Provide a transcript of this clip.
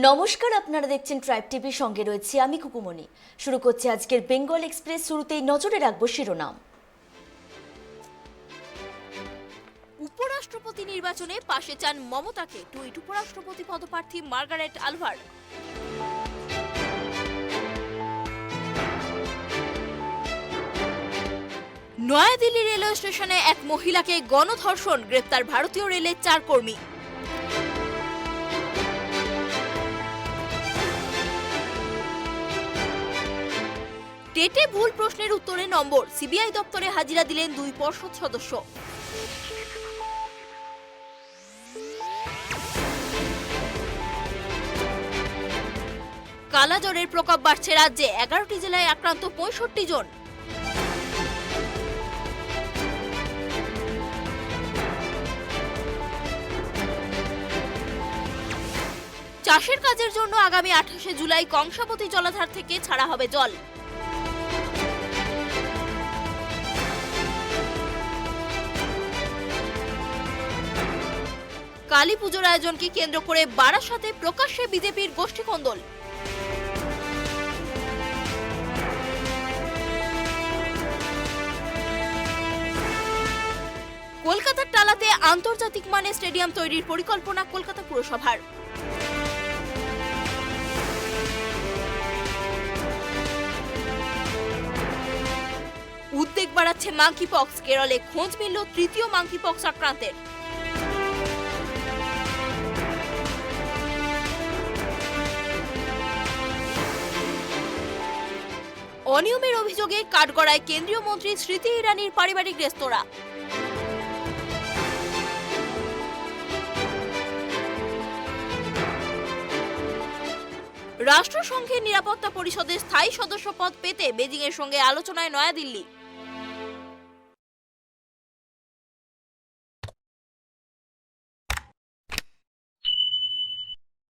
নমস্কার, আপনারা দেখছেন ট্রাইব টিভি, সঙ্গে রয়েছে আমি কুকুমনি। শুরু করছে আজকের বেঙ্গল এক্সপ্রেস। শুরুতেই নজরে রাখবো শিরোনাম। উপরাষ্ট্রপতি নির্বাচনে পাশে চান মমতাকে, টুইট উপরাষ্ট্রপতি পদপ্রার্থী মার্গারেট আলভার। নয়াদিল্লি রেলওয়ে স্টেশনে এক মহিলাকে গণধর্ষণ, গ্রেপ্তার ভারতীয় রেলের 4 কর্মী। টেটে ভুল প্রশ্নের উত্তরে নম্বর, সিবিআই দপ্তরে হাজিরা দিলেন 2 পর্ষদ সদস্য। কালাজ্বরের প্রকোপ বাড়ছে রাজ্যে, 11টি জেলায় আক্রান্ত 65 জন। চাষের কাজের জন্য আগামী 28শে জুলাই কংসাবতী জলাধার থেকে ছাড়া হবে জল। কালী পুজোর আয়োজনকে কেন্দ্র করে বারাসাতে প্রকাশ্যে বিজেপির গোষ্ঠীকন্দল। কলকাতার টালাতে আন্তর্জাতিক মানের স্টেডিয়াম তৈরির পরিকল্পনা কলকাতা পুরসভার। উদ্বেগ বাড়াচ্ছে মাঙ্কি পক্স, কেরলে খোঁজ মিলল 3য় মাঙ্কি পক্স আক্রান্তের। অনিয়মের অভিযোগে কাঠগড়ায় কেন্দ্রীয় মন্ত্রী স্মৃতি ইরানির পারিবারিক রেস্তোরাঁ। রাষ্ট্রসংঘের নিরাপত্তা পরিষদের স্থায়ী সদস্য পদ পেতে বেজিং এর সঙ্গে আলোচনায় নয়াদিল্লি।